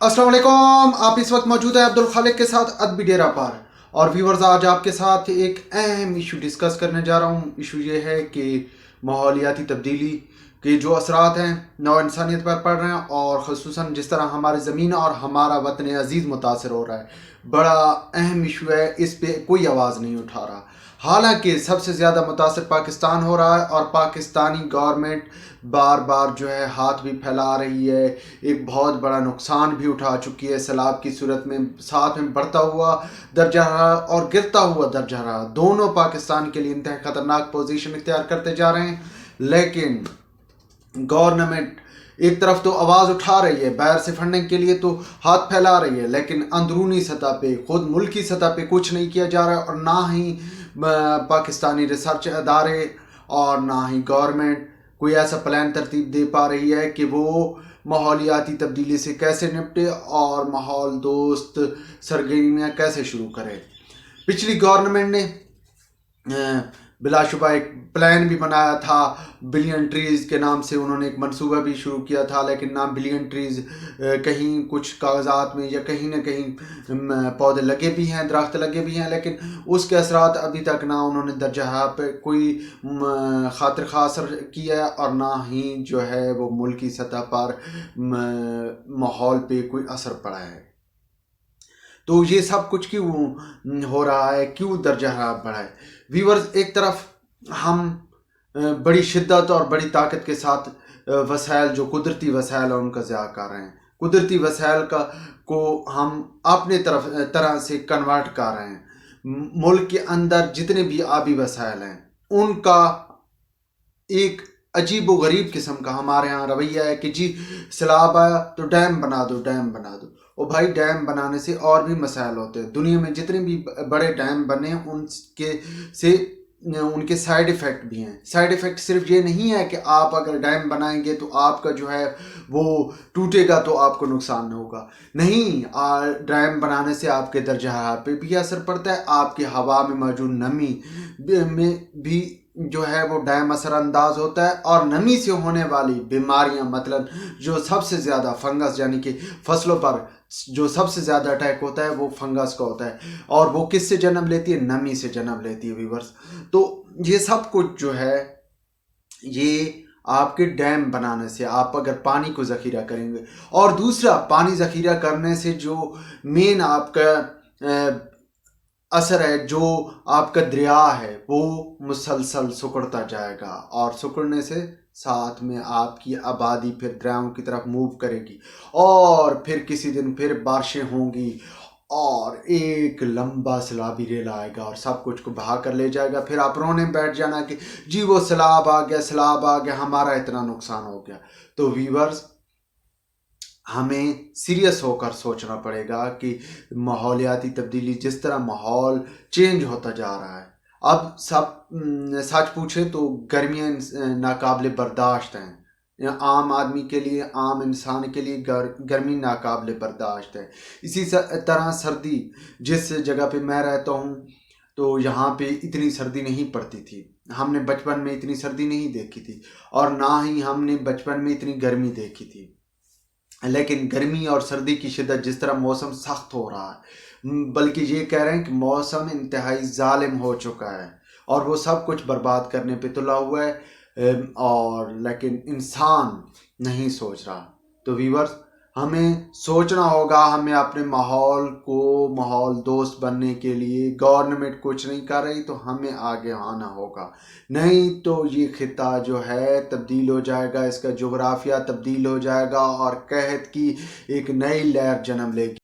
अस्सलाम वालेकुम। आप इस वक्त मौजूद है अब्दुल खालिक के साथ अदबी डेरा पर। और व्यूवर्स, आज आपके साथ एक अहम इशू डिस्कस करने जा रहा हूँ। इशू ये है कि माहौलियाती तब्दीली के जो असरात हैं नौ इंसानियत पर पड़ रहे हैं, और ख़ुसूसन जिस तरह हमारे ज़मीन और हमारा वतन अज़ीज़ मुतासर हो रहा है, बड़ा अहम इशू है। इस पर कोई आवाज़ नहीं उठा रहा। हालांकि सबसे ज़्यादा मुतासर पाकिस्तान हो रहा है, और पाकिस्तानी गवर्नमेंट बार बार जो है हाथ भी फैला रही है, एक बहुत बड़ा नुकसान भी उठा चुकी है सैलाब की सूरत में। साथ में बढ़ता हुआ दर्जा हरारत और गिरता हुआ दर्जा हरारत दोनों पाकिस्तान के लिए इंतहा खतरनाक पोजीशन इख्तियार करते जा रहे हैं। लेकिन गवर्नमेंट एक तरफ तो आवाज़ उठा रही है, बाहर से फंडिंग के लिए तो हाथ फैला रही है, लेकिन अंदरूनी सतह पे, खुद मुल्की सतह पे कुछ नहीं किया जा रहा है। और ना ही पाकिस्तानी रिसर्च अदारे और ना ही गवर्नमेंट कोई ऐसा प्लान तरतीब दे पा रही है कि वो माहौलियाती तब्दीली से कैसे निपटे और माहौल दोस्त सरगर्मियाँ कैसे शुरू करे। पिछली गवर्नमेंट ने बिलाशुबा एक प्लान भी बनाया था, बिलियन ट्रीज़ के नाम से उन्होंने एक मंसूबा भी शुरू किया था, लेकिन ना बिलियन ट्रीज़ कहीं कुछ कागजात में या कहीं ना कहीं पौधे लगे भी हैं, दरख्त लगे भी हैं, लेकिन उसके असरात अभी तक ना उन्होंने दर्जा पे कोई खातिर खा असर किया, और ना ही जो है वो मुल्की सतह पर माहौल पे कोई असर पड़ा है। तो ये सब कुछ क्यों हो रहा है, क्यों दर्जा हरारत बढ़ा है? व्यूवर्स, एक तरफ हम बड़ी शिद्दत और बड़ी ताकत के साथ वसाइल, जो कुदरती वसाइल है, उनका ज़िया कर रहे हैं। कुदरती वसाइल को हम अपने तरह से कन्वर्ट कर रहे हैं। मुल्क के अंदर जितने भी आबी वसाइल हैं उनका एक अजीब व गरीब किस्म का हमारे यहाँ रवैया है कि जी सैलाब आया तो डैम बना दो, डैम बना दो। और भाई, डैम बनाने से और भी मसाइल होते हैं। दुनिया में जितने भी बड़े डैम बने उनके साइड इफ़ेक्ट भी हैं। साइड इफ़ेक्ट सिर्फ ये नहीं है कि आप अगर डैम बनाएंगे तो आपका जो है वो टूटेगा तो आपको नुकसान होगा। नहीं, डैम बनाने से आपके दर्जा हरारत पे भी असर पड़ता है, आपकी हवा में मौजूद नमी में भी जो है वो डैम असरअंदाज होता है, और नमी से होने वाली बीमारियां, मतलब जो सबसे ज़्यादा फंगस, यानी कि फसलों पर जो सबसे ज़्यादा अटैक होता है वो फंगस का होता है। और वो किससे जन्म लेती है? नमी से जन्म लेती है व्यूअर्स। तो ये सब कुछ जो है ये आपके डैम बनाने से, आप अगर पानी को ज़ख़ीरा करेंगे, और दूसरा पानी ज़ख़ीरा करने से जो मेन आपका असर है, जो आपका दरिया है वो मुसलसल सिकुड़ता जाएगा, और सिकुड़ने से साथ में आपकी आबादी फिर दरियाओं की तरफ मूव करेगी, और फिर किसी दिन फिर बारिशें होंगी, और एक लंबा सैलाबी रेल आएगा और सब कुछ को बहा कर ले जाएगा। फिर आप रोने बैठ जाना कि जी वो सैलाब आ गया, सैलाब आ गया, हमारा इतना नुकसान हो गया। तो व्यूअर्स, हमें सीरियस होकर सोचना पड़ेगा कि माहौलियाती तब्दीली, जिस तरह माहौल चेंज होता जा रहा है, अब सब सच पूछे तो गर्मियाँ नाकाबिले बर्दाश्त हैं। आम आदमी के लिए, आम इंसान के लिए गर्मी नाकाबिले बर्दाश्त है। इसी तरह सर्दी, जिस जगह पे मैं रहता हूँ तो यहाँ पे इतनी सर्दी नहीं पड़ती थी। हमने बचपन में इतनी सर्दी नहीं देखी थी, और ना ही हमने बचपन में इतनी गर्मी देखी थी। लेकिन गर्मी और सर्दी की शिद्दत, जिस तरह मौसम सख्त हो रहा है, बल्कि ये कह रहे हैं कि मौसम इंतहाई जालिम हो चुका है और वो सब कुछ बर्बाद करने पे तुला हुआ है, और लेकिन इंसान नहीं सोच रहा। तो व्यूअर्स, हमें सोचना होगा। हमें अपने माहौल को माहौल दोस्त बनने के लिए, गवर्नमेंट कुछ नहीं कर रही तो हमें आगे आना होगा, नहीं तो ये खिता जो है तब्दील हो जाएगा, इसका जोग्राफिया तब्दील हो जाएगा, और कहत की एक नई लहर जन्म लेगी।